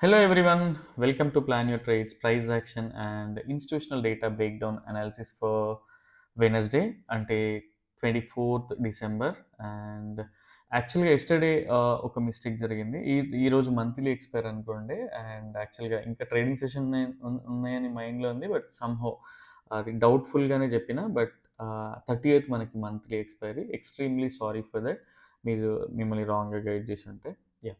Hello everyone, welcome to Plan Your Trades, Price Action and Institutional Data Breakdown Analysis for Wednesday అంటే 24th December. And యాక్చువల్గా yesterday ఒక mistake జరిగింది. ఈరోజు monthly expire అనుకోండి. And యాక్చువల్గా ఇంకా ట్రేడింగ్ సెషన్ ఉన్నాయని మైండ్లో ఉంది. బట్ సమ్హౌ అది డౌట్ఫుల్గానే చెప్పిన. బట్ 30th మనకి monthly expiry. Extremely sorry for that. మీరు మిమ్మల్ని రాంగ్గా గైడ్ చేసి ఉంటే. యా.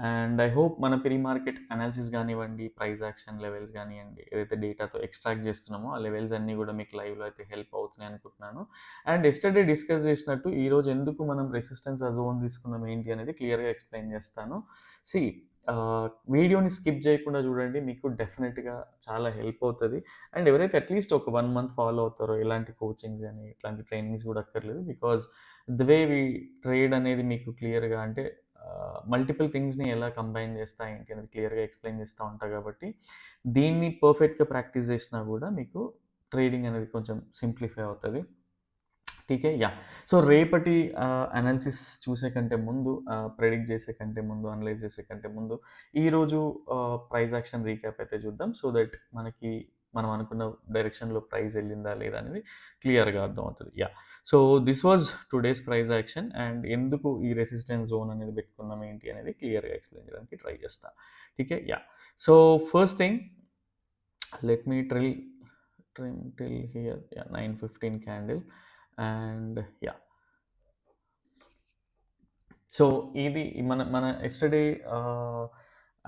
అండ్ ఐ హోప్ మన ప్రీ మార్కెట్ అనాలిసిస్ కానివ్వండి, ప్రైస్ యాక్షన్ లెవెల్స్ కానివ్వండి, ఏదైతే డేటాతో ఎక్స్ట్రాక్ట్ చేస్తున్నామో ఆ లెవెల్స్ అన్నీ కూడా మీకు లైవ్లో అయితే హెల్ప్ అవుతున్నాయి అనుకుంటున్నాను. అండ్ ఎస్టర్డే డిస్కస్ చేసినట్టు ఈరోజు ఎందుకు మనం రెసిస్టెన్స్ ఆ జోన్ తీసుకున్నాం ఏంటి అనేది క్లియర్గా ఎక్స్ప్లెయిన్ చేస్తాను. సి వీడియోని స్కిప్ చేయకుండా చూడండి, మీకు డెఫినెట్గా చాలా హెల్ప్ అవుతుంది. అండ్ ఎవరైతే అట్లీస్ట్ ఒక 1 month ఫాలో అవుతారో ఎలాంటి కోచింగ్స్ కానీ ఇట్లాంటి ట్రైనింగ్స్ కూడా అక్కర్లేదు. Because the way we trade అనేది మీకు క్లియర్గా అంటే మల్టిపుల్ థింగ్స్ని ఎలా కంబైన్ చేస్తా ఏంటి అనేది క్లియర్గా ఎక్స్ప్లెయిన్ చేస్తూ ఉంటా. కాబట్టి దీన్ని పర్ఫెక్ట్గా ప్రాక్టీస్ చేసినా కూడా మీకు ట్రేడింగ్ అనేది కొంచెం సింప్లిఫై అవుతుంది. టీకే యా. సో రేపటి అనాలిసిస్ చూసే కంటే ముందు, ప్రెడిక్ట్ చేసే కంటే ముందు, అనలైజ్ చేసే కంటే ముందు ఈరోజు ప్రైస్ యాక్షన్ రీక్యాప్ అయితే చూద్దాం. సో దట్ మనకి మనం అనుకున్న డైరెక్షన్లో ప్రైస్ వెళ్ళిందా లేదా అనేది క్లియర్గా అర్థమవుతుంది. Yeah. So this was today's price action. And ఎందుకు ఈ రెసిస్టెన్స్ జోన్ అనేది పెట్టుకున్నాం ఏంటి అనేది క్లియర్గా ఎక్స్ప్లెయిన్ చేయడానికి ట్రై చేస్తా. టీకే yeah. So first thing, let me trim till here. Yeah, 9:15 candle. And yeah, so ఇది మన ఎస్టర్డే,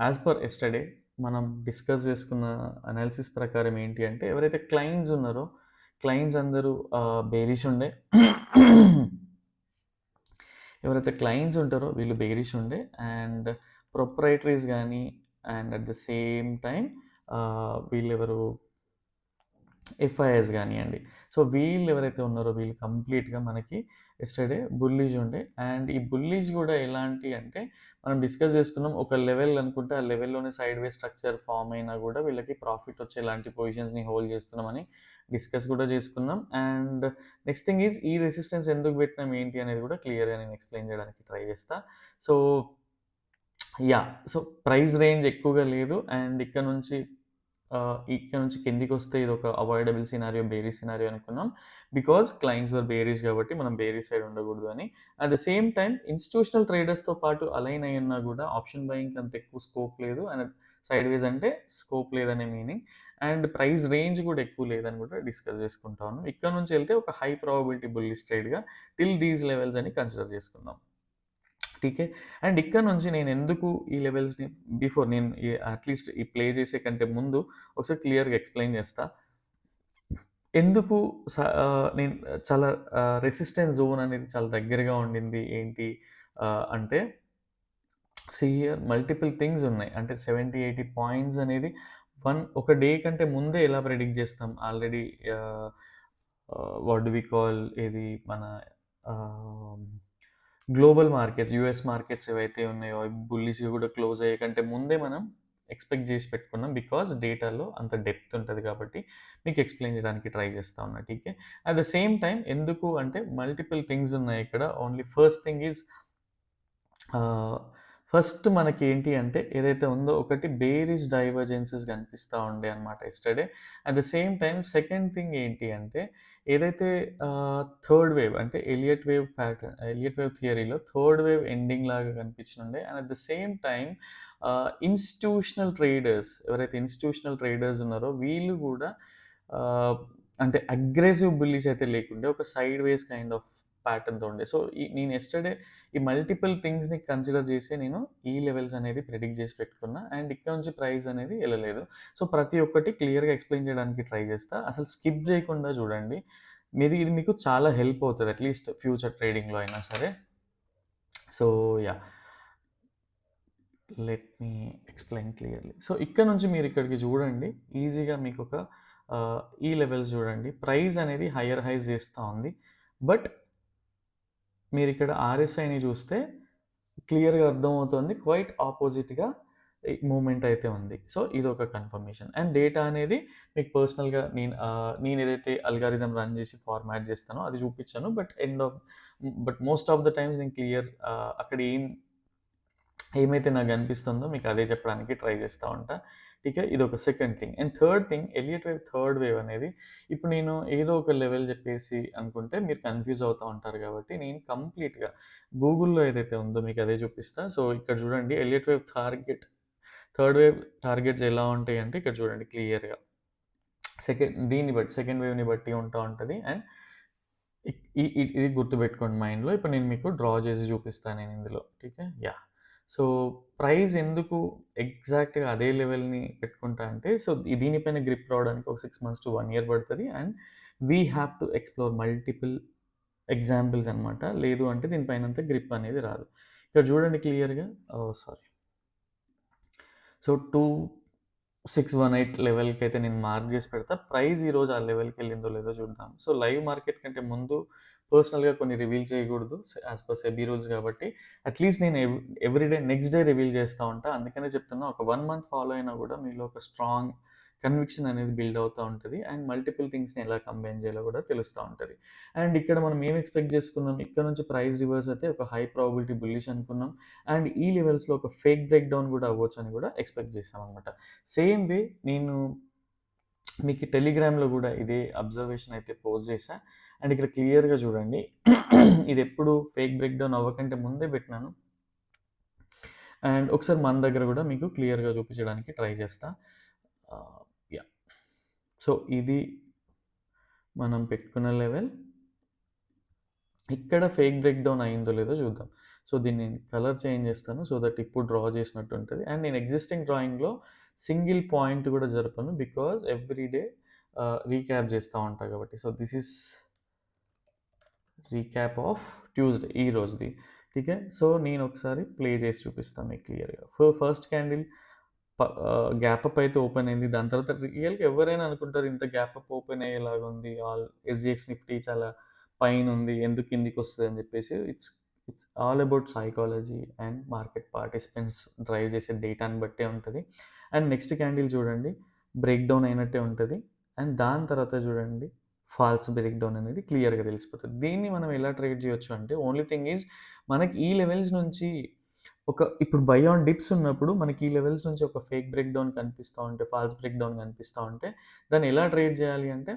యాజ్ పర్ ఎస్టర్డే మనం డిస్కస్ చేసుకున్న అనాలిసిస్ ప్రకారం ఏంటి అంటే, ఎవరైతే క్లయింట్స్ ఉన్నారో క్లయింట్స్ అందరూ బేరిష్ ఉండే. ఎవరైతే క్లయింట్స్ ఉంటారో వీళ్ళు బేరిష్ ఉండే. అండ్ ప్రొప్రైటరీస్ కానీ, and at the same time వీళ్ళెవరు ఎఫ్ఐఎస్ కానివ్వండి. సో వీళ్ళు ఎవరైతే ఉన్నారో వీళ్ళు కంప్లీట్గా మనకి ఎస్టర్డే బుల్లిష్ ఉండే. అండ్ ఈ బుల్లిష్ కూడా ఎలాంటి అంటే, మనం డిస్కస్ చేసుకున్నాం ఒక లెవెల్ అనుకుంటే ఆ లెవెల్లోనే సైడ్ వే స్ట్రక్చర్ ఫామ్ అయినా కూడా వీళ్ళకి ప్రాఫిట్ వచ్చేలాంటి పొజిషన్స్ని హోల్డ్ చేస్తున్నామని డిస్కస్ కూడా చేసుకున్నాం. అండ్ నెక్స్ట్ థింగ్ ఈజ్, ఈ రెసిస్టెన్స్ ఎందుకు పెట్టినాం ఏంటి అనేది కూడా క్లియర్గా నేను ఎక్స్ప్లెయిన్ చేయడానికి ట్రై చేస్తా. So yeah. So price range ఎక్కువగా లేదు. అండ్ ఇక్కడ నుంచి కిందికి వస్తే ఇది ఒక అవాయిడబుల్ సినారియో, బేరిష్ సినారియో అనుకున్నాం. బికాజ్ క్లయింట్స్ వర్ బేరిష్ కాబట్టి మనం బేరిష్ సైడ్ ఉండకూడదు అని. At the same time institutional ట్రేడర్స్తో పాటు అలైన్ అయ్యున్నా కూడా ఆప్షన్ బయింగ్ అంత ఎక్కువ స్కోప్ లేదు. అండ్ సైడ్ వేస్ అంటే స్కోప్ లేదనే మీనింగ్. అండ్ ప్రైస్ రేంజ్ కూడా ఎక్కువ లేదని కూడా డిస్కస్ చేసుకుంటాను. ఇక్కడ నుంచి వెళ్తే ఒక హై ప్రాబబిలిటీ బుల్లిష్ ట్రేడ్గా టిల్ దీస్ లెవెల్స్ అని కన్సిడర్ చేసుకుందాం. టీకే. అండ్ ఇక్కడ నుంచి నేను ఎందుకు ఈ లెవెల్స్ని బిఫోర్ నేను అట్లీస్ట్ ఈ ప్లే చేసే కంటే ముందు ఒకసారి క్లియర్గా ఎక్స్ప్లెయిన్ చేస్తా. ఎందుకు నేను చాలా రెసిస్టెన్స్ జోన్ అనేది చాలా దగ్గరగా ఉండింది ఏంటి అంటే, హియర్ మల్టిపుల్ థింగ్స్ ఉన్నాయి. అంటే 70-80 పాయింట్స్ అనేది ఒక డే కంటే ముందే ఎలా ప్రెడిక్ట్ చేస్తాం. Already what do we call, ఇది మన గ్లోబల్ మార్కెట్స్, యూఎస్ మార్కెట్స్ ఏవైతే ఉన్నాయో బుల్లిష్గా కూడా క్లోజ్ అయ్యే కంటే ముందే మనం ఎక్స్పెక్ట్ చేసి పెట్టుకున్నాం. బికాజ్ డేటాలో అంత డెప్త్ ఉంటుంది కాబట్టి మీకు ఎక్స్ప్లెయిన్ చేయడానికి ట్రై చేస్తా ఉన్నా. టీకే. అట్ ద సేమ్ టైం ఎందుకు అంటే మల్టిపుల్ థింగ్స్ ఉన్నాయి ఇక్కడ. Only first thing is, first మనకి ఏంటి అంటే ఏదైతే ఉందో ఒకటి బేరిష్ డైవర్జెన్సెస్ కనిపిస్తూ ఉండే అనమాట yesterday. At the same time second thing ఏంటి అంటే, ఏదైతే థర్డ్ వేవ్ అంటే ఎలియట్ వేవ్ థియరీలో థర్డ్ వేవ్ ఎండింగ్ లాగా కనిపించిండే. And at the same time institutional traders ఉన్నారో వీళ్ళు కూడా అంటే అగ్రెసివ్ బుల్లిష్ అయితే లేకుండే, ఒక సైడ్ వేస్ కైండ్ ఆఫ్ ప్యాటర్న్తో ఉండే. సో నేను ఎస్టర్డే ఈ మల్టిపుల్ థింగ్స్ని కన్సిడర్ చేసి నేను ఈ లెవెల్స్ అనేది ప్రిడిక్ట్ చేసి పెట్టుకున్నా. అండ్ ఇక్కడ నుంచి ప్రైస్ అనేది వెళ్ళలేదు. సో ప్రతి ఒక్కటి క్లియర్గా ఎక్స్ప్లెయిన్ చేయడానికి ట్రై చేస్తా. అసలు స్కిప్ చేయకుండా చూడండి. ఇది మీకు చాలా హెల్ప్ అవుతుంది, అట్లీస్ట్ ఫ్యూచర్ ట్రేడింగ్లో అయినా సరే. So yeah, let me explain clearly. So ఇక్కడ నుంచి మీరు ఇక్కడికి చూడండి, ఈజీగా మీకు ఒక ఈ లెవెల్స్ చూడండి. ప్రైస్ అనేది హయ్యర్ హైస్ చేస్తూ ఉంది. బట్ మీరు ఇక్కడ ఆర్ఎస్ఐని చూస్తే క్లియర్గా అర్థమవుతుంది, క్వైట్ ఆపోజిట్గా మూమెంట్ అయితే ఉంది. సో ఇది ఒక కన్ఫర్మేషన్. అండ్ డేటా అనేది మీకు పర్సనల్గా నేను ఏదైతే అల్గారిథం రన్ చేసి ఫార్మాట్ చేస్తానో అది చూపించాను. But most of the times నేను క్లియర్ అక్కడ ఏమైతే నాకు అనిపిస్తుందో మీకు అదే చెప్పడానికి ట్రై చేస్తూ ఉంటా. ఠీకే. ఇదొక second thing. And third thing Elliot wave third wave అనేది ఇప్పుడు నేను ఏదో ఒక లెవెల్ చెప్పేసి అనుకుంటే మీరు కన్‌ఫ్యూజ్ అవుతా ఉంటారు కాబట్టి నేను కంప్లీట్‌గా గూగుల్‌లో ఏదైతే ఉందో మీకు అదే చూపిస్తా. సో, ఇక్కడ చూడండి Elliot wave third wave targets ఎలా ఉంటాయంటే ఇక్కడ చూడండి క్లియర్‌గా. దీన్ని బట్టి సెకండ్ వేవ్‌ని బట్టి ఉంటా ఉంటది. అండ్ ఇది గుర్తుపెట్టుకోండి మైండ్‌లో. ఇప్పుడు నేను మీకు డ్రా చేసి చూపిస్తాను నేను ఇందులో. ఠీకే. యాహ్! సో, ప్రైస్ ఎందుకు ఎగ్జాక్ట్‌గా అదే లెవెల్‌ని పెట్టుకుంటా అంటే, సో, దీనిపైన గ్రిప్ రావడానికి ఒక 6 మంత్స్ టు 1 ఇయర్ పడతది. And we have to explore multiple examples అనమాట. లేదు అంటే దీనిపైనంత గ్రిప్ అనేది రాదు. ఇక్కడ చూడండి క్లియర్‌గా. ఓహ్! సారీ. సో, 2618 లెవెల్‌కైతే నేను మార్క్ జేసి పెడతా. ప్రైస్ ఈరోజు ఆ లెవెల్‌కెళ్ళిందో లేదో చూద్దాం. సో, లైవ్ మార్కెట్ కంటే ముందు పర్సనల్‌గా కొన్ని రివీల్ చేయకూడదు. యాస్ పర్ సెబీ రూల్స్ గాబట్టి, అట్‌లీస్ట్ నేను every day next day reveal చేస్తా ఉంటా. అందుకనే చెప్తున్నా ఒక 1 మంత్ ఫాలో అయినా గూడా మీలో ఒక స్ట్రాంగ్ కన్విక్షన్ అనేది బిల్డ్ అవుతా ఉంటది. అండ్ మల్టిపుల్ థింగ్స్‌ని ఎలా కంబైన్ చేయాలో కూడా తెలుస్తా ఉంటది. అండ్ ఇక్కడ మనం ఏం ఎక్స్‌పెక్ట్ చేసుకున్నాం, ఇక్కడ నుంచి ప్రైస్ రివర్స్ అయితే ఒక హై ప్రాబబిలిటీ బుల్లిష్ అనుకున్నాం. అండ్ ఈ లెవెల్స్‌లో ఒక ఫేక్ బ్రేక్ డౌన్ గూడా అవ్వొచ్చని గూడా ఎక్స్‌పెక్ట్ చేశామనమాట. సేమ్ వే నేను మీకు టెలిగ్రామ్‌లో గూడా ఇదే అబ్జర్వేషన్ అయితే పోస్ట్ చేశా. అండ్ ఇక్కడ క్లియర్‌గా చూడండి. ఇదెప్పుడు ఫేక్ బ్రేక్ డౌన్ అవ్వకంటే ముందే పెట్టినాను. అండ్ ఒకసారి మన దగ్గర గూడా మీకు క్లియర్‌గా చూపించడానికి ట్రై చేస్తా. యాహ్! సో, ఇది మనం పెట్టుకున్న లెవెల్. ఇక్కడ ఫేక్ బ్రేక్ డౌన్ అయిందో లేదో చూద్దాం. సో, దీన్ని కలర్ చేంజ్ చేస్తాను. సో దట్ ఇప్పుడు డ్రా చేసినట్టు ఉంటది. అండ్ నేను ఎగ్జిస్టింగ్ డ్రాయింగ్‌లో సింగిల్ పాయింట్ కూడా జరపను. బికాజ్ ఎవ్రీ డే రీక్యాప్ చేస్తా ఉంటా కాబట్టి. So, this is recap of Tuesday ఈ రోజుది. ఠీకే. సో, నేను ఒకసారి ప్లే చేసి చూపిస్తాను మీకు క్లియర్‌గా. ఫస్ట్ క్యాండిల్ గ్యాప్ అప్ అయితే ఓపెన్ అయింది. దాని తర్వాత రియల్‌గా ఎవరైనా అనుకుంటారు ఇంత గ్యాప్ అప్ ఓపెన్ అయ్యేలాగా ఉంది. ఎస్‌జిఎక్స్ నిఫ్టీ చాలా పైనుంది. ఎందుకు కిందికొస్తది అని చెప్పేసి it's it's all about psychology and market participants drive చేసే డేటాని బట్టే ఉంటది. అండ్ నెక్స్ట్ క్యాండిల్ చూడండి బ్రేక్ డౌన్ అయినట్టే ఉంటది. అండ్ దాని తర్వాత చూడండి ఫాల్స్ బ్రేక్ డౌన్ అనేది క్లియర్‌గా తెలిసిపోతది. దీన్ని మనం ఎలా ట్రేడ్ చేయొచ్చు అంటే ఓన్లీ థింగ్ ఈజ్ మనకి ఈ లెవెల్స్ నుంచి ఇప్పుడు బై ఆన్ డిప్స్ ఉన్నప్పుడు మనకి ఈ లెవెల్స్ నుంచి ఒక ఫేక్ బ్రేక్ డౌన్ కనిపిస్తా ఉంటే, ఫాల్స్ బ్రేక్ డౌన్ కనిపిస్తా ఉంటే, దాన్ని ఎలా ట్రేడ్ చేయాలి అంటే,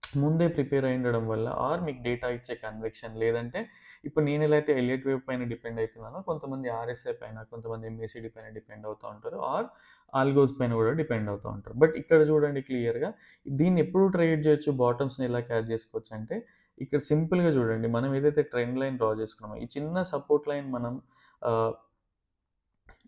ముందే ప్రిపేర్ అయి ఉండడం వల్ల ఆర్ మీకు డేటా ఇచ్చే కన్విక్షన్ లేదంటే, ఇప్పుడు నేను ఎలా అయితే ఎలియట్ వేవ్ పైన డిపెండ్ అయితున్నానో, కొంతమంది ఆర్ఎస్ఐ పైన, కొంతమంది ఎంఏసీడీ పైన డిపెండ్ అవుతా ఉంటారు. ఆర్ ఆల్గోస్ పైన కూడా డిపెండ్ అవుతా ఉంటారు. బట్ ఇక్కడ చూడండి క్లియర్‌గా దీన్ని ఎప్పుడు ట్రేడ్ చేయొచ్చు, బాటమ్స్‌ని ఎలా క్యాచ్ చేసుకోవచ్చు అంటే, ఇక్కడ సింపుల్‌గా చూడండి. మనం ఏదైతే ట్రెండ్ లైన్ డ్రా చేసుకున్నామో, ఈ చిన్న సపోర్ట్ లైన్ మనం ఆహ్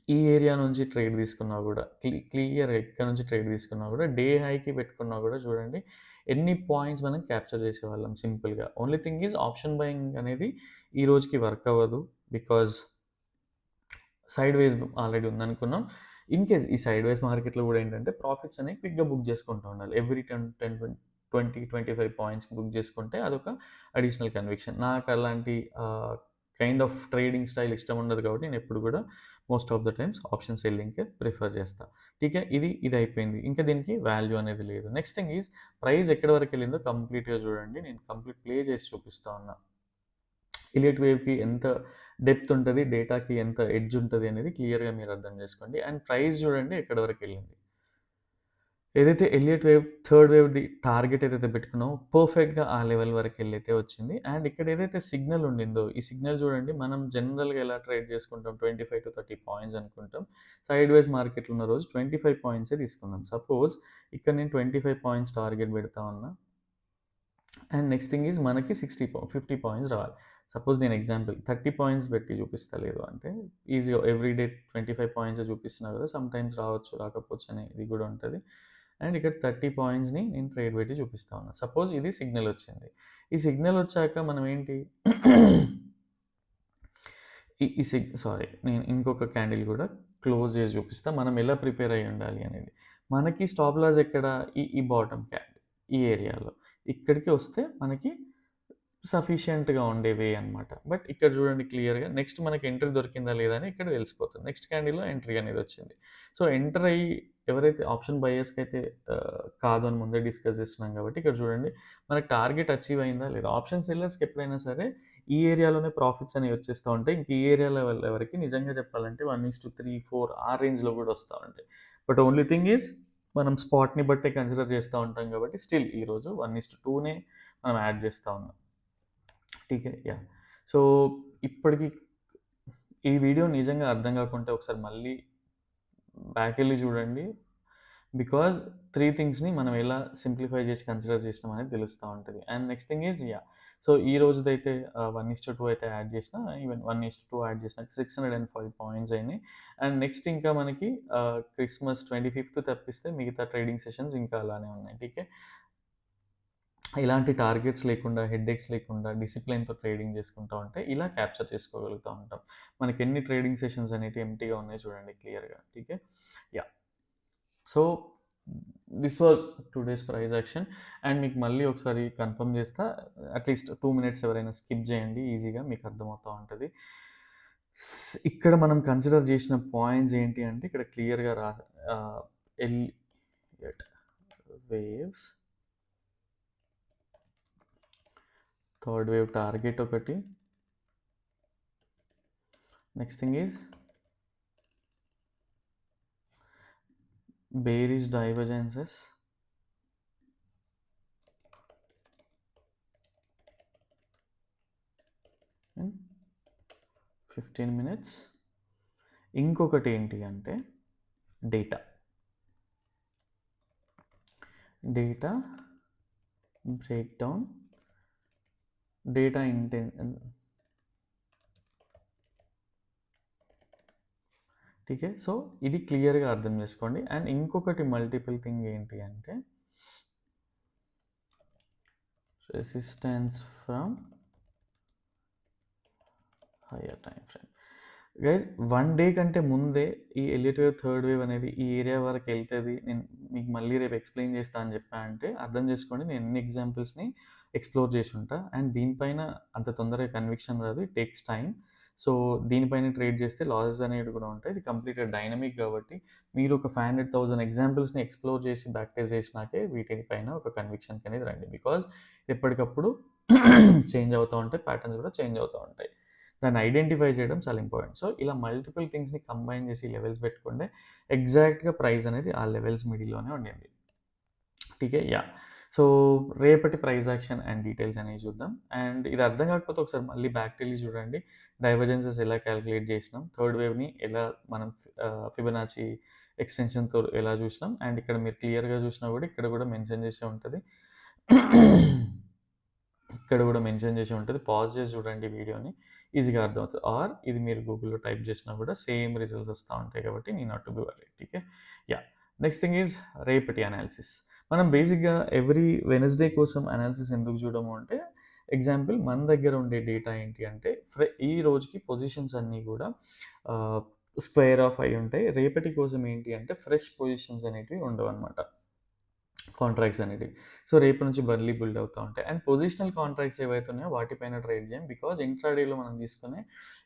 ఈ ఏరియా నుంచి ట్రేడ్ తీసుకున్నా గూడా, క్లియర్‌గా ఇక్కడ నుంచి ట్రేడ్ తీసుకున్నా గూడా, డే హైకి పెట్టుకున్నా గూడా చూడండి, ఎన్ని పాయింట్స్ మనం క్యాప్చర్ చేసేవాళ్ళం సింపుల్‌గా. Only thing is option buying అనేది ఈ రోజుకి వర్క్ అవ్వదు. బికాజ్ సైడ్ వేస్ ఆల్రెడీ ఉందనుకున్నాం. ఇన్‌కేస్ ఈ సైడ్ వేస్ మార్కెట్‌లో గూడా ఏంటంటే, ప్రాఫిట్స్ అనేవి క్విక్‌గా బుక్ చేసుకుంటూ ఉండాలి. ఎవ్రీ 25 పాయింట్స్ బుక్ చేసుకుంటే అదొక అడిషనల్ కన్విక్షన్. నాకు అలాంటి కైండ్ ఆఫ్ ట్రేడింగ్ స్టైల్ ఇష్టం ఉండదు కాబట్టి నేను ఎప్పుడు కూడా most of the times option సెల్లింగ్‌కే ప్రిఫర్ చేస్తా. ఠీకే. ఇది అయిపోయింది. ఇంకా దీనికి వాల్యూ అనేది లేదు. నెక్స్ట్ థింగ్ ఈజ్ ప్రైస్ ఎక్కడి వరకు వెళ్ళిందో కంప్లీట్‌గా చూడండి. నేను కంప్లీట్ ప్లే చేసి చూపిస్తా ఉన్నా. ఎలియట్ వేవ్‌కి ఎంత డెప్త్ ఉంటది, డేటాకి ఎంత ఎడ్జ్ ఉంటది అనేది క్లియర్‌గా మీరు అర్థం చేసుకోండి. అండ్ ప్రైస్ చూడండి ఎక్కడి వరకు వెళ్ళింది. ఏదైతే ఎలియట్ వేవ్, థర్డ్ వేవ్‌ది టార్గెట్ ఏదైతే పెట్టుకున్నామో పర్ఫెక్ట్‌గా ఆ లెవెల్ వరకెళ్ళైతే వచ్చింది. అండ్ ఇక్కడ ఏదైతే సిగ్నల్ ఉండిందో, ఈ సిగ్నల్ చూడండి మనం జనరల్‌గా ఎలా ట్రేడ్ చేసుకుంటాం 25-30 పాయింట్స్ అనుకుంటాం. సైడ్ వేస్ మార్కెట్‌లో ఉన్న రోజు 25 పాయింట్సే తీసుకుందాం. సపోజ్ ఇక్కడ నేను 25 పాయింట్స్ టార్గెట్ పెడతా ఉన్నా. అండ్ నెక్స్ట్ థింగ్ ఈజ్ మనకి 50 పాయింట్స్ రావాలి. సపోజ్ నేను ఎగ్జాంపుల్ 30 పాయింట్స్ పెట్టి చూపిస్తా లేదు అంటే ఈజీగా ఎవ్రీ డే 25 పాయింట్సే చూపిస్తున్నా కదా! సమ్‌టైమ్స్ రావచ్చు, రాకపోవచ్చు అనేది కూడా ఉంటది. అండ్ ఇక్కడ 30 పాయింట్స్‌ని నేను ట్రేడ్ పెట్టి చూపిస్తా ఉన్నా. సపోజ్ ఇది సిగ్నల్ వచ్చింది. ఈ సిగ్నల్ వచ్చాక మనం ఏంటి ఈ ఈ సిగ్ సారీ నేను ఇంకొక క్యాండిల్ కూడా క్లోజ్ చేసి చూపిస్తా. మనం ఎలా ప్రిపేర్ అయ్యి ఉండాలి అనేది. మనకి స్టాప్ లాస్ ఎక్కడ ఈ బాటమ్ క్యాండిల్ ఈ ఏరియాలో. ఇక్కడికి వస్తే మనకి సఫిషియంట్‌గా ఉండే వే అనమాట. బట్ ఇక్కడ చూడండి క్లియర్‌గా నెక్స్ట్ మనకి ఎంట్రీ దొరికిందా లేదా అని ఇక్కడ తెలిసిపోతుంది. నెక్స్ట్ క్యాండిల్‌లో ఎంట్రీ అనేది వచ్చింది. సో, ఎంటర్ అయ్యి ఎవరైతే ఆప్షన్ బయర్స్‌కైతే కాదు అని ముందే డిస్కస్ చేస్తున్నాం కాబట్టి ఇక్కడ చూడండి మనకి టార్గెట్ అచీవ్ అయిందా లేదా? ఆప్షన్ సెల్లర్స్‌కి ఎప్పుడైనా సరే ఈ ఏరియాలోనే ప్రాఫిట్స్ అనేవి వచ్చేస్తూ ఉంటాయి. ఇంక ఈ ఏరియాలో ఎవరికి నిజంగా చెప్పాలంటే 1:3, 4 ఆ రేంజ్‌లో కూడా వస్తా ఉంటాయి. బట్ ఓన్లీ థింగ్ ఈజ్ మనం స్పాట్‌ని బట్టే కన్సిడర్ చేస్తూ ఉంటాం కాబట్టి స్టిల్ ఈరోజు 1:2నే మనం యాడ్ చేస్తా ఉన్నాం. ఠీకే. యాహ్! సో, ఇప్పటికి ఈ వీడియో నిజంగా అర్థం కాకుంటే ఒకసారి మళ్ళీ బ్యాకెళ్ళి చూడండి. బికాజ్ 3 థింగ్స్‌ని మనం ఎలా సింప్లిఫై చేసి కన్సిడర్ చేసినాం అనేది తెలుస్తా ఉంటది. And next thing is yeah! So, ఈ రోజుదైతే 1:2 అయితే యాడ్ చేసినా, ఈవెన్ 1:2 యాడ్ చేసినా 605 పాయింట్స్ అయినాయి. అండ్ నెక్స్ట్ ఇంకా మనకి క్రిస్మస్ 25థ్ తప్పిస్తే మిగతా ట్రేడింగ్ సెషన్స్ ఇంకా అలానే ఉన్నాయి. ఠీకే. ఇలాంటి టార్గెట్స్ లేకుండా, హెడ్‌ఏక్స్ లేకుండా డిసిప్లిన్‌తో ట్రేడింగ్ చేసుకుంటా ఉంటే ఇలా క్యాప్చర్ చేసుకోగలుగుతా ఉంటాం. మనకెన్ని ట్రేడింగ్ సెషన్స్ అనేటివి ఎంప్టీగా ఉన్నాయి చూడండి క్లియర్‌గా. ఠీకే. Yeah! So, this was today's price action. And మీకు మళ్ళీ ఒకసారి కన్ఫర్మ్ చేస్తా. అట్‌లీస్ట్ 2 మినిట్స్ ఎవరైనా స్కిప్ చేయండి. ఈజీగా మీకు అర్థమవుతా ఉంటది. ఇక్కడ మనం కన్సిడర్ చేసిన పాయింట్స్ ఏంటి అంటే ఇక్కడ క్లియర్‌గా ఆహ్, Elliott waves, third wave target ఒకటి. Next thing is bearish divergences, in 15 minutes. ఇంకొకటి ఏంటి అంటే డేటా బ్రేక్డౌన్, డేటా ఠీకే. సో, ఇది క్లియర్‌గా అర్థం చేసుకోండి. అండ్ ఇంకొకటి మల్టిపుల్ థింగ్ ఏంటి అంటే resistance from higher time frame. Guys 1 day కంటే ముందే ఈ ఎలియట్ వేవ్, థర్డ్ వేవ్ అనేది ఈ ఏరియా వరకు వెళ్తది. నేను మీకు మళ్ళీ రేపు ఎక్స్‌ప్లెయిన్ చేస్తా అని చెప్పా అంటే అర్థం చేసుకోండి నేను ఎన్ని ఎగ్జాంపుల్స్‌ని ఎక్స్‌ప్లోర్ చేసి ఉంటా. అండ్ దీనిపైన అంత తొందరగా కన్విక్షన్ రాదు. It takes time. సో, దీనిపైన ట్రేడ్ చేస్తే లాసెస్ అనేవి కూడా ఉంటాయి. ఇది కంప్లీట్‌గా డైనమిక్ కాబట్టి మీరు ఒక 500,000 ఎగ్జాంపుల్స్‌ని ఎక్స్‌ప్లోర్ చేసి బ్యాక్ టెస్ట్ చేసినాకే వీటిపైన ఒక కన్విక్షన్‌కి అనేది రండి. బికాజ్ ఎప్పటికప్పుడు చేంజ్ అవుతూ ఉంటాయి. ప్యాటర్న్స్ కూడా చేంజ్ అవుతూ ఉంటాయి. దాన్ని ఐడెంటిఫై చేయడం చాలా ఇంపార్టెంట్. సో, ఇలా మల్టిపుల్ థింగ్స్‌ని కంబైన్ చేసి లెవెల్స్ పెట్టుకుంటే ఎగ్జాక్ట్‌గా ప్రైస్ అనేది ఆ లెవెల్స్ మిడిల్‌లోనే ఉండింది. ఠీకే. యాహ్! సో, రేపటి ప్రైస్ యాక్షన్ అండ్ డీటెయిల్స్ అనేవి చూద్దాం. అండ్ ఇది అర్థం కాకపోతే ఒకసారి మళ్ళీ బ్యాక్‌కెళ్ళి చూడండి. డైవర్జెన్సెస్ ఎలా కాలిక్యులేట్ చేసినాం, థర్డ్ వేవ్‌ని ఎలా మనం ఫిబొనాచి ఎక్స్‌టెన్షన్‌తో ఎలా చూసినాం. అండ్ ఇక్కడ మీరు క్లియర్‌గా చూసినా కూడా ఇక్కడ కూడా మెన్షన్ చేసే ఉంటది. ఇక్కడ కూడా మెన్షన్ చేసి ఉంటుంది. పాజ్ చేసి చూడండి వీడియోని. ఈజీగా అర్థమవుతుంది. ఆర్ ఇది మీరు గూగుల్‌లో టైప్ చేసినా కూడా సేమ్ రిజల్ట్స్ వస్తా ఉంటాయి కాబట్టి need not to be worried. ఠీకే. యాహ్! నెక్స్ట్ థింగ్ ఈజ్ రేపటి అనాలిసిస్. మనం బేసిక్‌గా ఎవ్రీ వెడ్నెస్‌డే కోసం అనాలిసిస్ ఎందుకు చూడము అంటే ఎగ్జాంపుల్ మన దగ్గర ఉండే డేటా ఏంటి అంటే ఈ రోజుకి పొజిషన్స్ అన్నీ కూడా స్క్వేర్ ఆఫ్ అయి ఉంటాయి. రేపటి కోసం ఏంటి అంటే ఫ్రెష్ పొజిషన్స్ అనేటివి ఉండవన్నమాట. కాంట్రాక్ట్స్ అనేటివి. సో, రేపు నుంచి మళ్ళీ బిల్డ్ అవుతా ఉంటాయి. అండ్ పొజిషనల్ కాంట్రాక్ట్స్ ఏవైతే ఉన్నాయో వాటిపైన ట్రేడ్ చేయం. బికాజ్ ఇంట్రాడేలో మనం తీసుకునే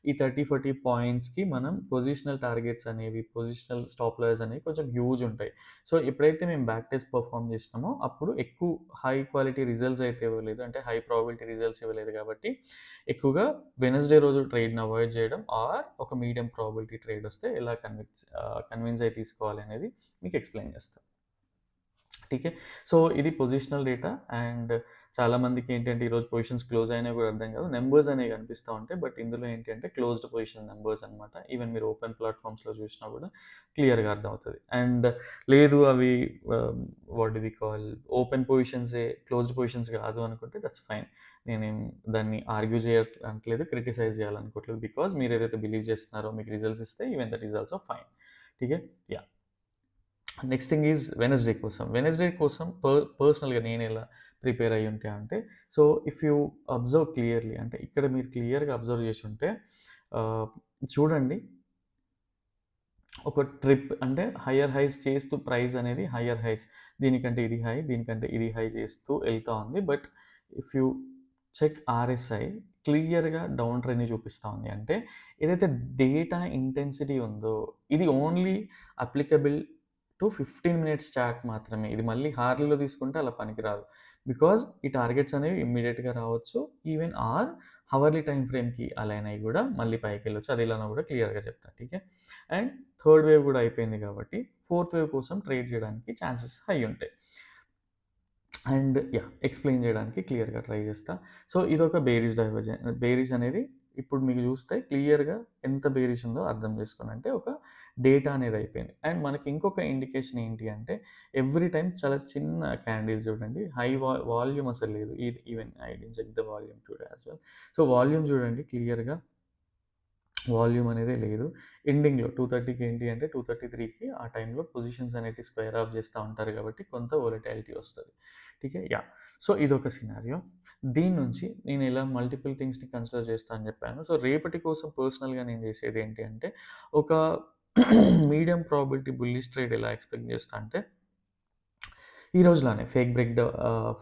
ఈ 30, 40 పాయింట్స్‌కి మనం పొజిషనల్ టార్గెట్స్ అనేవి, పొజిషనల్ స్టాప్ లాస్ అనేవి కొంచెం హ్యూజ్ ఉంటాయి. సో, ఎప్పుడైతే మేము బ్యాక్ టెస్ట్ పెర్ఫార్మ్ చేసినామో అప్పుడు ఎక్కువ హై క్వాలిటీ రిజల్ట్స్ అయితే ఇవ్వలేదు. అంటే హై ప్రాబబిలిటీ రిజల్ట్స్ ఇవ్వలేదు కాబట్టి ఎక్కువగా వెడ్నెస్‌డే రోజు ట్రేడ్‌ని అవాయిడ్ చేయడం ఆర్ ఒక మీడియం ప్రాబబిలిటీ ట్రేడ్ వస్తే ఎలా కన్విన్స్ అయ్యి తీసుకోవాలి అనేది మీకు ఎక్స్‌ప్లెయిన్ చేస్తా. ఠీకే. సో, ఇది పొజిషనల్ డేటా అండ్ చాలామందికి ఏంటంటే ఈరోజు పొజిషన్స్ క్లోజ్ అయినా కూడా అర్థం కాదు. నంబర్స్ అనేవి కనిపిస్తూ ఉంటాయి. బట్ ఇందులో ఏంటి అంటే క్లోజ్డ్ పొజిషన్ నంబర్స్ అనమాట. ఈవెన్ మీరు ఓపెన్ ప్లాట్‌ఫామ్స్‌లో చూసినా కూడా క్లియర్‌గా అర్థమవుతది. అండ్ లేదు అవి what do we call open పొజిషన్సే క్లోజ్డ్ పొజిషన్స్ కాదు అనుకుంటే దట్స్ ఫైన్. నేనేం దాన్ని ఆర్గ్యూ చేయట్లేదు, క్రిటిసైజ్ చేయాలనుకోవట్లేదు. బికాజ్ మీరు ఏదైతే బిలీవ్ చేస్తున్నారో మీకు రిజల్ట్స్ ఇస్తే even that is also fine. ఠీకే. Yeah! Next thing is Wednesday కోసం. వెడ్నెస్‌డే కోసం పర్సనల్‌గా నేను ఎలా ప్రిపేర్ అయ్యి ఉంటా అంటే, so, if you observe clearly అంటే ఇక్కడ మీరు క్లియర్‌గా అబ్జర్వ్ చేసి ఉంటే ఆహ్, చూడండి ఒక ట్రిప్ అంటే హయ్యర్ హైస్ చేస్తూ ప్రైస్ అనేది హయ్యర్ హైస్ దీనికంటే ఇది హై, దీనికంటే ఇది హై చేస్తూ వెళ్తా ఉంది. But if you check RSI క్లియర్‌గా డౌన్ ట్రెండ్‌ని చూపిస్తా ఉంది. అంటే ఏదైతే డేటా ఇంటెన్సిటీ ఉందో ఇది only applicable to 15 minutes chart మాత్రమే. ఇది మళ్ళీ హార్లీలో తీసుకుంటే అలా పనికిరాదు. బికాజ్ ఈ టార్గెట్స్ అనేవి ఇమ్మీడియేట్‌గా రావచ్చు. ఈవెన్ ఆర్ హవర్లీ టైమ్ ఫ్రేమ్‌కి అలైన్ అయ్యి గూడా మళ్ళీ పైకెళ్ళొచ్చు. అది ఎలానో గూడా క్లియర్‌గా చెప్తా. ఠీకే. అండ్ థర్డ్ వేవ్ గూడా అయిపోయింది గాబట్టి, ఫోర్త్ వేవ్ కోసం ట్రేడ్ జేయడానికి ఛాన్సెస్ హై ఉంటాయి. అండ్ ఎక్స్‌ప్లెయిన్ జేయడానికి క్లియర్‌గా ట్రై జేస్తా. సో, ఇదొక బేరిష్ అనేది ఇప్పుడు మీకు జూస్తే క్లియర్‌గా ఎంత బేరిష్ ఉందో అర్థం జేసుకోండి. అంటే ఒక డేటా అనేది అయిపోయింది. అండ్ మనకి ఇంకొక ఇండికేషన్ ఏంటి అంటే, ఎవ్రీ టైమ్ చాలా చిన్న క్యాండిల్స్ చూడండి. హై వాల్యూమ్ అసలు లేదు. Even I didn't check the volume today as well. So, volume చూడండి క్లియర్‌గా వాల్యూమ్ అనేదే లేదు. ఎండింగ్‌లో 2:30కి ఏంటి అంటే 2:33కి ఆ టైంలో పొజిషన్స్ అనేటివి స్క్వేర్ ఆఫ్ చేస్తా ఉంటారు కాబట్టి కొంత వోలటాలిటీ వస్తది. ఠీకే. సో, ఇదొక సినారియో. దీని నుంచి నేను ఇలా మల్టిపుల్ థింగ్స్‌ని కన్సిడర్ చేస్తా అని చెప్పాను. సో, రేపటి కోసం పర్సనల్‌గా నేను చేసేది ఏంటి అంటే ఒక మీడియం ప్రాబబిలిటీ బుల్లిష్ ట్రేడ్ ఎలా ఎక్స్‌పెక్ట్ చేస్తా అంటే ఈ రోజులానే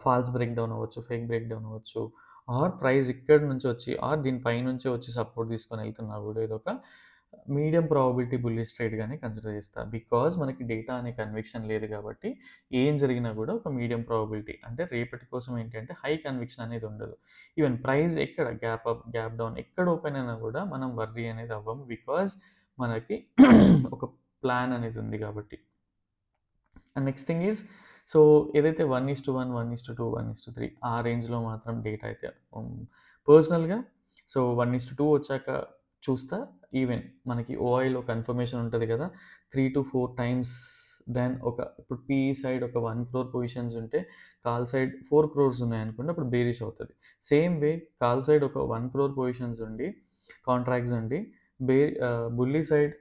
ఫాల్స్ బ్రేక్ డౌన్ అవ్వచ్చు, ఫేక్ బ్రేక్ డౌన్ అవ్వచ్చు. ఆర్ ప్రైస్ ఇక్కడి నుంచి వచ్చి దీని పైనుంచే వచ్చి సపోర్ట్ తీసుకొని ఎళ్తున్నా గూడా ఇదొక మీడియం ప్రాబబిలిటీ బుల్లిష్ ట్రేడ్‌గానే కన్సిడర్ చేస్తా. బికాజ్ మనకి డేటా అనే కన్విక్షన్ లేదు కాబట్టి ఏం జరిగినా గూడా ఒక మీడియం ప్రాబబిలిటీ అంటే రేపటి కోసం ఏంటంటే హై కన్విక్షన్ అనేది ఉండదు. ఈవెన్ ప్రైస్ ఎక్కడ గ్యాప్ అప్, గ్యాప్ డౌన్ ఎక్కడ ఓపెన్ అయినా గూడా మనం వర్రీ అనేది అవ్వము. బికాజ్ మనకి ఒక ప్లాన్ అనేది ఉంది కాబట్టి. And next thing is so, ఏదైతే 1:1, 1:2, 1:3 ఆ రేంజ్‌లో మాత్రం డేటా అయితే పర్సనల్‌గా సో, 1:2 వచ్చాక చూస్తా. ఈవెన్ మనకి ఓఐలో కన్ఫర్మేషన్ ఉంటది కదా! 3-4 టైమ్స్ దెన్ ఇప్పుడు పీఈ సైడ్ ఒక 1,00,00,000 పొజిషన్స్ ఉంటే, కాల్ సైడ్ 4 క్రోర్స్ ఉన్నాయనుకోండి అప్పుడు బేరిష్ అవుతది. సేమ్ వే కాల్ సైడ్ ఒక 1,00,00,000 పొజిషన్స్ ఉండి, కాంట్రాక్ట్స్ ఉండి, బుల్లీ సైడ్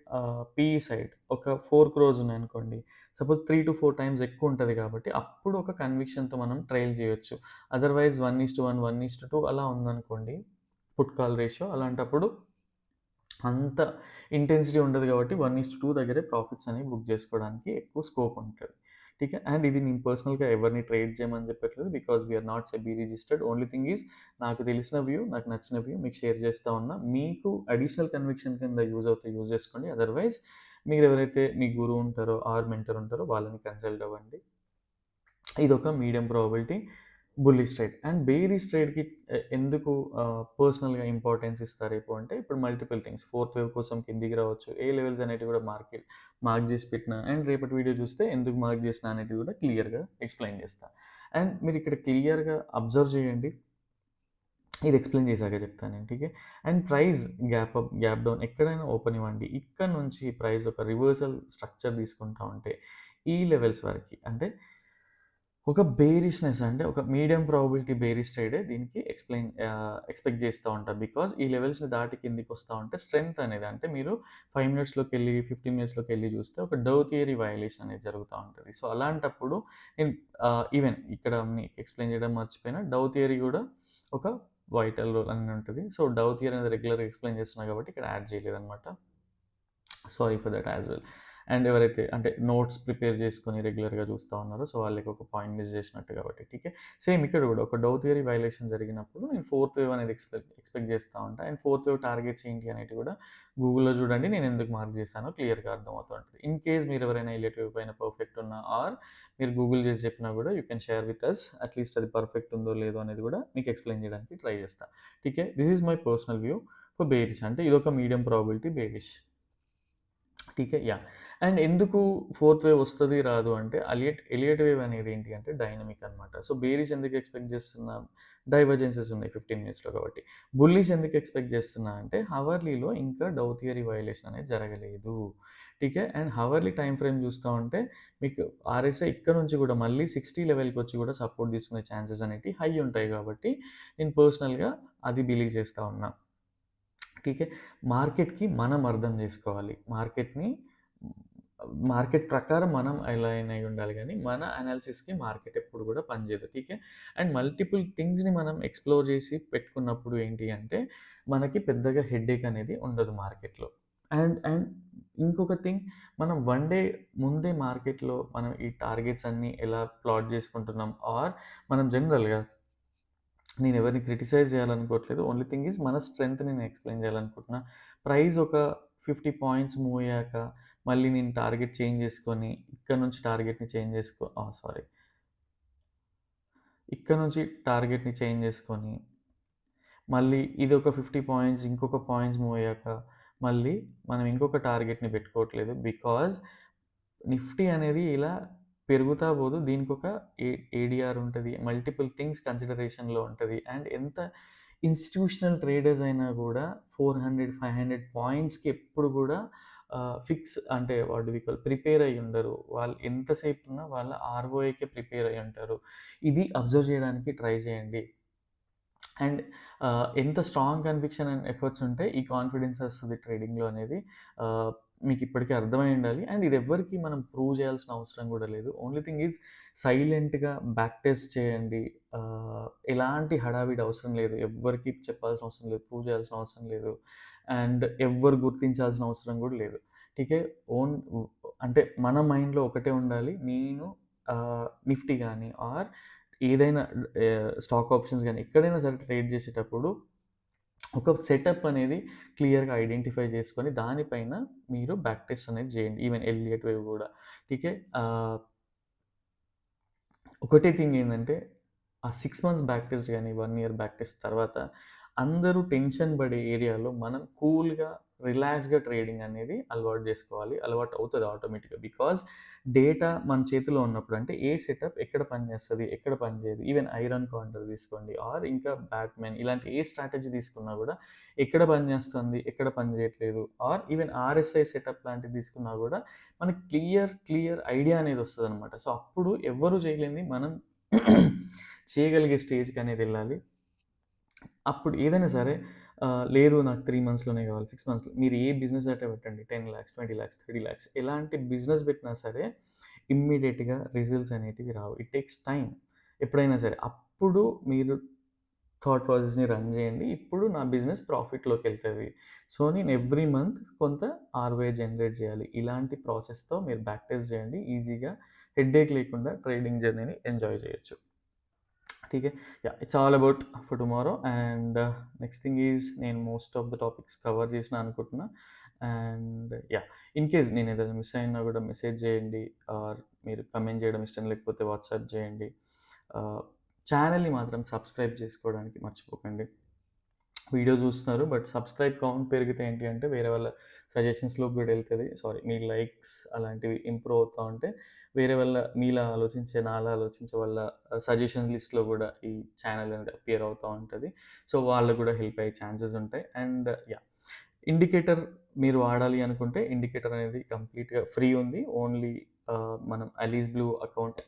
పీఈ సైడ్ ఒక 4 క్రోర్స్ ఉన్నాయనుకోండి సపోజ్ 3-4 టైమ్స్ ఎక్కువుంటది కాబట్టి, అప్పుడు ఒక కన్విక్షన్‌తో మనం ట్రైల్ చేయొచ్చు. అదర్‌వైజ్ 1:1, 1:2 అలా ఉందనుకోండి, పుట్ కాల్ రేషియో అలాంటప్పుడు అంత ఇంటెన్సిటీ ఉండదు కాబట్టి 1:2 దగ్గరే ప్రాఫిట్స్ అనేవి బుక్ చేసుకోవడానికి ఎక్కువ స్కోప్ ఉంటది. ఠీక్ హై. అండ్ ఇది నేను పర్సనల్‌గా ఎవరిని ట్రేడ్ చేయమని చెప్పట్లేదు. Because we are not SEBI registered. Only thing is నాకు తెలిసిన వ్యూ, నాకు నచ్చిన వ్యూ మీకు షేర్ చేస్తా ఉన్నా. మీకు అడిషనల్ కన్విక్షన్ కింద యూజ్ అవుతే యూజ్ చేసుకోండి. అదర్‌వైజ్ మీరెవరైతే మీ గురువు ఉంటారో మెంటర్ ఉంటారో వాళ్ళని కన్సల్ట్ అవ్వండి. ఇదొక medium probability bullish trade. And bearish ట్రేడ్‌కి ఎందుకు పర్సనల్‌గా ఇంపార్టెన్స్ ఇస్తా రేపు అంటే, ఇప్పుడు మల్టిపుల్ థింగ్స్ ఫోర్త్ వేవ్ కోసం కిందికి రావచ్చు. ఏ లెవెల్స్ అనేటివి కూడా మార్క్ చేసి పెట్టినా అండ్ రేపటి వీడియో చూస్తే ఎందుకు మార్క్ చేసినా అనేటివి కూడా క్లియర్‌గా ఎక్స్‌ప్లెయిన్ చేస్తా. అండ్ మీరు ఇక్కడ క్లియర్‌గా అబ్జర్వ్ చేయండి. ఇది ఎక్స్‌ప్లెయిన్ చేశాక చెప్తాను నేను. ఠీకే. And price gap up, gap down ఎక్కడైనా ఓపెన్ ఇవ్వండి. ఇక్కడ నుంచి ప్రైస్ ఒక రివర్సల్ స్ట్రక్చర్ తీసుకుంటా ఉంటే, ఈ లెవెల్స్ వరకి అంటే ఒక బేరిష్‌నెస్ అంటే ఒక మీడియం ప్రాబబిలిటీ బేరిష్ ట్రేడే దీనికి ఎక్స్‌పెక్ట్ చేస్తా ఉంటా. బికాజ్ ఈ లెవెల్స్‌ని దాటి కిందికొస్తా ఉంటే స్ట్రెంత్ అనేది అంటే మీరు 5 మినిట్స్‌లోకెళ్ళి, 15 మినిట్స్‌లోకెళ్ళి చూస్తే ఒక డౌ థియరీ వయలేషన్ అనేది జరుగుతా ఉంటది. సో, అలాంటప్పుడు నేను ఈవెన్ ఇక్కడ మీకు ఎక్స్‌ప్లెయిన్ చేయడం మర్చిపోయినా డౌ థియరీ కూడా ఒక వైటల్ రోల్ అని ఉంటది. సో, డౌ థియరీ అనేది రెగ్యులర్‌గా ఎక్స్‌ప్లెయిన్ చేస్తున్నా కాబట్టి ఇక్కడ యాడ్ చేయలేదనమాట. Sorry for that as well. And ఎవరైతే అంటే నోట్స్ ప్రిపేర్ చేసుకొని రెగ్యులర్‌గా చూస్తా ఉన్నారో, సో, వాళ్ళకి ఒక పాయింట్ మిస్ చేసినట్టు కాబట్టి ఠీకే. సేమ్ ఇక్కడ కూడా ఒక డౌ థియరీ వయలేషన్ జరిగినప్పుడు నేను ఫోర్త్ వేవ్ అనేది ఎక్స్‌పెక్ట్ చేస్తా ఉంటా. అండ్ ఫోర్త్ వేవ్ టార్గెట్స్ ఏంటి అనేటివి కూడా గూగుల్‌లో చూడండి. నేను ఎందుకు మార్క్ చేశానో క్లియర్‌గా అర్థమవుతూ ఉంటది. ఇన్ కేస్ మీరు ఎవరైనా ఇలాంటి వేవ్ పైన పర్ఫెక్ట్ ఉన్నా మీరు గూగుల్ చేసి చెప్పినా కూడా you can share with us. At least అది పర్ఫెక్ట్ ఉందో లేదో అనేది కూడా మీకు ఎక్స్‌ప్లెయిన్ చేయడానికి ట్రై చేస్తా. ఠీకే. This is my personal view for bearish అంటే ఇదొక మీడియం ప్రాబబిలిటీ బేరిష్. ఠీకే. అండ్ ఎందుకు ఫోర్త్ వేవ్ వస్తది, రాదు అంటే ఎలియట్ వేవ్ అనేది ఏంటి అంటే డైనమిక్ అనమాట. సో, బేరిష్ ఎందుకు ఎక్స్‌పెక్ట్ చేస్తున్నా డైవర్జెన్సెస్ ఉన్నాయి 15 మినిట్స్‌లో కాబట్టి. బుల్లిష్ ఎందుకు ఎక్స్‌పెక్ట్ చేస్తున్నా అంటే హవర్లీలో ఇంకా డౌ థియరీ వయలేషన్ అనేది జరగలేదు. ఠీకే. అండ్ హవర్లీ టైమ్ ఫ్రేమ్ చూస్తా ఉంటే మీకు ఆర్ఎస్ఐ ఇక్కడ నుంచి కూడా మళ్ళీ 60 లెవెల్‌కొచ్చి కూడా సపోర్ట్ తీసుకునే ఛాన్సెస్ అనేటివి హై ఉంటాయి కాబట్టి నేను పర్సనల్‌గా అది బిలీవ్ చేస్తా ఉన్నా. ఠీకే. మార్కెట్‌కి మనం అర్థం జేసుకోవాలి. మార్కెట్ ప్రకారం మనం అలైన్ అయ్యి ఉండాలి గానీ, మన అనాలిసిస్‌కి మార్కెట్ ఎప్పుడు గూడా పనిజేయదు. ఠీకే. అండ్ మల్టిపుల్ థింగ్స్‌ని మనం ఎక్స్‌ప్లోర్ జేసి పెట్టుకున్నప్పుడు ఏంటి అంటే, మనకి పెద్దగా హెడ్‌ఏక్ అనేది ఉండదు మార్కెట్‌లో. అండ్ ఇంకొక థింగ్ మనం వన్ డే ముందే మార్కెట్‌లో మనం ఈ టార్గెట్స్ అన్నీ ఎలా ప్లాట్ జేసుకుంటున్నాం మనం జనరల్‌గా నేనెవరిని క్రిటిసైజ్ చేయాలనుకోవట్లేదు. ఓన్లీ థింగ్ ఈజ్ మన స్ట్రెంగ్త్‌ని నేను ఎక్స్‌ప్లెయిన్ చేయాలనుకుంటున్నా. ప్రైస్ ఒక 50 పాయింట్స్ మూవ్ అయ్యాక మళ్ళీ నేను టార్గెట్ చేంజ్ చేసుకొని, ఇక్కడ నుంచి టార్గెట్‌ని చేంజ్ సారీ. ఇక్కడ నుంచి టార్గెట్‌ని చేంజ్ చేసుకొని మళ్ళీ ఇదొక 50 పాయింట్స్, ఇంకొక పాయింట్స్ మూవ్ అయ్యాక మళ్ళీ మనం ఇంకొక టార్గెట్‌ని పెట్టుకోవట్లేదు. బికాజ్ నిఫ్టీ అనేది ఇలా పెరుగుతా పోదు. దీనికొక ఏ ఏడీఆర్ ఉంటది. మల్టిపుల్ థింగ్స్ కన్సిడరేషన్‌లో ఉంటది. అండ్ ఎంత ఇన్‌స్టిట్యూషనల్ ట్రేడర్స్ అయినా గూడా 400, 500 పాయింట్స్‌కి ఎప్పుడు గూడా ఫిక్స్ అంటే what do we call prepare అయ్యి ఉండరు. వాళ్ళు ఎంతసేపు ఉన్నా వాళ్ళ ఆర్‌ఓఐకే ప్రిపేర్ అయ్యి ఉంటారు. ఇది అబ్జర్వ్ చేయడానికి ట్రై చేయండి. అండ్ ఎంత స్ట్రాంగ్ కన్విక్షన్ అండ్ ఎఫర్ట్స్ ఉంటే ఈ కాన్ఫిడెన్స్ వస్తది ట్రేడింగ్‌లో అనేది మీకు ఇప్పటికే అర్థమై ఉండాలి. అండ్ ఇది ఎవ్వరికీ మనం ప్రూవ్ చేయాల్సిన అవసరం కూడా లేదు. ఓన్లీ థింగ్ ఈజ్ సైలెంట్‌గా బ్యాక్ టెస్ట్ చేయండి. ఎలాంటి హడావిడి అవసరం లేదు. ఎవ్వరికీ చెప్పాల్సిన అవసరం లేదు. ప్రూవ్ చేయాల్సిన అవసరం లేదు. అండ్ ఎవ్వరు గుర్తించాల్సిన అవసరం కూడా లేదు. ఠీకే. ఓన్ అంటే మన మైండ్‌లో ఒకటే ఉండాలి. నేను నిఫ్టీ గాని ఆర్ ఏదైనా స్టాక్ ఆప్షన్స్ గాని ఎక్కడైనా సరే ట్రేడ్ చేసేటప్పుడు ఒక సెటప్ అనేది క్లియర్‌గా ఐడెంటిఫై చేసుకొని దానిపైన మీరు బ్యాక్ టెస్ట్ అనేది చేయండి. ఈవెన్ ఎల్లియట్ వేవ్ గూడా. ఠీకే. ఒకటే థింగ్ ఏందంటే, ఆ 6 మంత్స్ బ్యాక్ టెస్ట్ గాని, 1 ఇయర్ బ్యాక్ టెస్ట్ తర్వాత అందరూ టెన్షన్ పడే ఏరియాలో మనం కూల్‌గా, రిలాక్స్‌గా ట్రేడింగ్ అనేది అలవాటు జేసుకోవాలి. అలవాటు అవుతది ఆటోమేటిక్‌గా. బికాజ్ డేటా మన చేతిలో ఉన్నప్పుడు అంటే ఏ సెటప్ ఎక్కడ పనిచేస్తది, ఎక్కడ పనిచేయదు. ఈవెన్ ఐరన్ కౌంటర్ తీసుకోండి ఆర్ ఇంకా బ్యాట్‌మెన్ ఇలాంటి ఏ స్ట్రాటజీ తీసుకున్నా గూడా ఎక్కడ పనిచేస్తుంది, ఎక్కడ పని చేయట్లేదు ఆర్ ఈవెన్ ఆర్ఎస్ఐ సెటప్ లాంటిది తీసుకున్నా గూడా మనకి క్లియర్ ఐడియా అనేది వస్తదనమాట. సో, అప్పుడు ఎవ్వరు చేయలేనిది మనం చేయగలిగే స్టేజ్‌కనేదెళ్ళాలి. అప్పుడు ఏదైనా సరే లేదు నాకు 3 మంత్స్‌లోనే కావాలి, 6 మంత్స్‌లో మీరు ఏ బిజినెస్ అయితే పెట్టండి 10,00,000, 20,00,000, 30,00,000 ఎలాంటి బిజినెస్ పెట్టినా సరే ఇమ్మీడియేట్‌గా రిజల్ట్స్ అనేటివి రావు. ఇట్ టేక్స్ టైమ్ ఎప్పుడైనా సరే. అప్పుడు మీరు థాట్ ప్రాసెస్‌ని రన్ చేయండి. ఇప్పుడు నా బిజినెస్ ప్రాఫిట్‌లోకెళ్తది. సో, నేను ఎవ్రీ మంత్ కొంత ఆర్‌ఓఐ జనరేట్ చేయాలి. ఇలాంటి ప్రాసెస్‌తో మీరు బ్యాక్ టెస్ట్ చేయండి. ఈజీగా హెడ్‌ఏక్ లేకుండా ట్రేడింగ్ జర్నీని ఎంజాయ్ చేయొచ్చు. ठीक है. Yeah, it's all about for tomorrow and next thing is నేను most of the topics cover చేసిన అనుకుంటున్నా. And yeah! ఇన్ కేస్ నేను ఏదైనా మిస్ అయినా కూడా మెసేజ్ చేయండి ఆర్ మీరు కమెంట్ చేయడం ఇష్టం లేకపోతే వాట్సాప్ చేయండి. ఛానల్‌ని మాత్రం సబ్స్క్రైబ్ చేసుకోవడానికి మర్చిపోకండి. వీడియో చూస్తున్నారు బట్ సబ్స్క్రైబ్ కౌంట్ పెరిగితే ఏంటి అంటే వేరే వాళ్ళ సజెషన్స్‌లోకి కూడా ఎళ్తది. సారీ మీ లైక్స్ అలాంటివి ఇంప్రూవ్ అవుతా ఉంటే వేరే వాళ్ళ మీలా ఆలోచించే, నాలా ఆలోచించే వాళ్ళ సజెషన్ లిస్ట్‌లో కూడా ఈ ఛానల్ అనేది అపియర్ అవుతా ఉంటది. సో, వాళ్ళకి కూడా హెల్ప్ అయ్యే ఛాన్సెస్ ఉంటాయి. And yeah! ఇండికేటర్ మీరు వాడాలి అనుకుంటే ఇండికేటర్ అనేది కంప్లీట్‌గా ఫ్రీ ఉంది. ఓన్లీ మనం అలీస్ బ్లూ అకౌంట్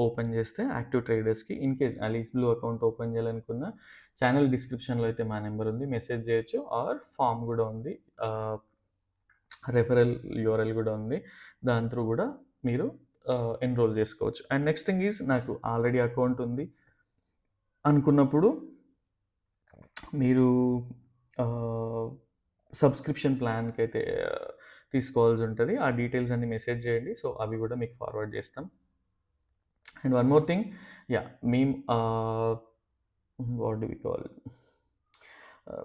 ఓపెన్ చేస్తే యాక్టివ్ ట్రేడర్స్‌కి in case Alice blue account open చేయాలనుకున్న ఛానల్ డిస్క్రిప్షన్‌లో అయితే మా నెంబర్ ఉంది. మెసేజ్ చేయొచ్చు ఆర్ ఫార్మ్ గూడా ఉంది. రెఫరల్ యూఆర్ఎల్ గూడా ఉంది. దాని త్రూ గూడా మీరు ఎన్రోల్ చేసుకోవచ్చు. అండ్ నెక్స్ట్ థింగ్ ఈజ్ నాకు ఆల్రెడీ అకౌంట్ ఉంది అనుకున్నప్పుడు మీరు ఆహ్, సబ్స్క్రిప్షన్ ప్లాన్‌కైతే తీసుకోవాల్సి ఉంటది. ఆ డీటెయిల్స్ అన్నీ మెసేజ్ చేయండి. సో, అవి గూడా మీకు ఫార్వర్డ్ చేస్తాం. And one more thing yeah! మేము వాట్ డు వి కాల్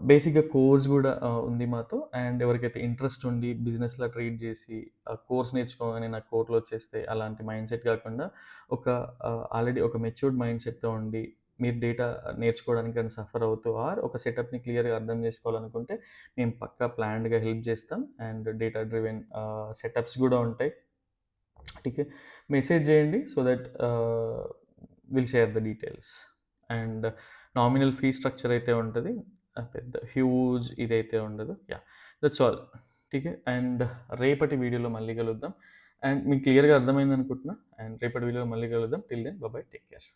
బేసిక్‌గా కోర్స్ గూడా ఉంది మాతో. అండ్ ఎవరికైతే ఇంట్రెస్ట్ ఉండి బిజినెస్‌లో ట్రేడ్ జేసి ఆ కోర్స్ నేర్చుకోగానే నాకు కోట్లొచ్చేస్తాయి అలాంటి మైండ్‌సెట్ గాకుండా ఒక ఆల్రెడీ ఒక మెచ్యూర్డ్ మైండ్‌సెట్‌తో ఉండి మీరు డేటా నేర్చుకోవడానికి గాని సఫర్ అవుతూ ఆర్ ఒక సెటప్‌ని క్లియర్‌గా అర్థం చేసుకోవాలనుకుంటే మేము పక్కా ప్లాన్డ్‌గా హెల్ప్ జేస్తాం. అండ్ డేటా డ్రివెన్ సెటప్స్ గూడా ఉంటాయి. ఠీక్ హై. మెసేజ్ చేయండి so that will share the details. And nominal fee structure అయితే ఉంటది. పెద్ద హ్యూజ్ ఇదైతే ఉండదు. యాహ్! That's all. ఠీక్ హై. అండ్ రేపటి వీడియోలో మళ్ళీ కలుద్దాం. అండ్ మీకు క్లియర్‌గా అర్థమైందనుకుంటున్నా. అండ్ రేపటి వీడియోలో మళ్ళీ కలుద్దాం. Till then bye bye. Take care.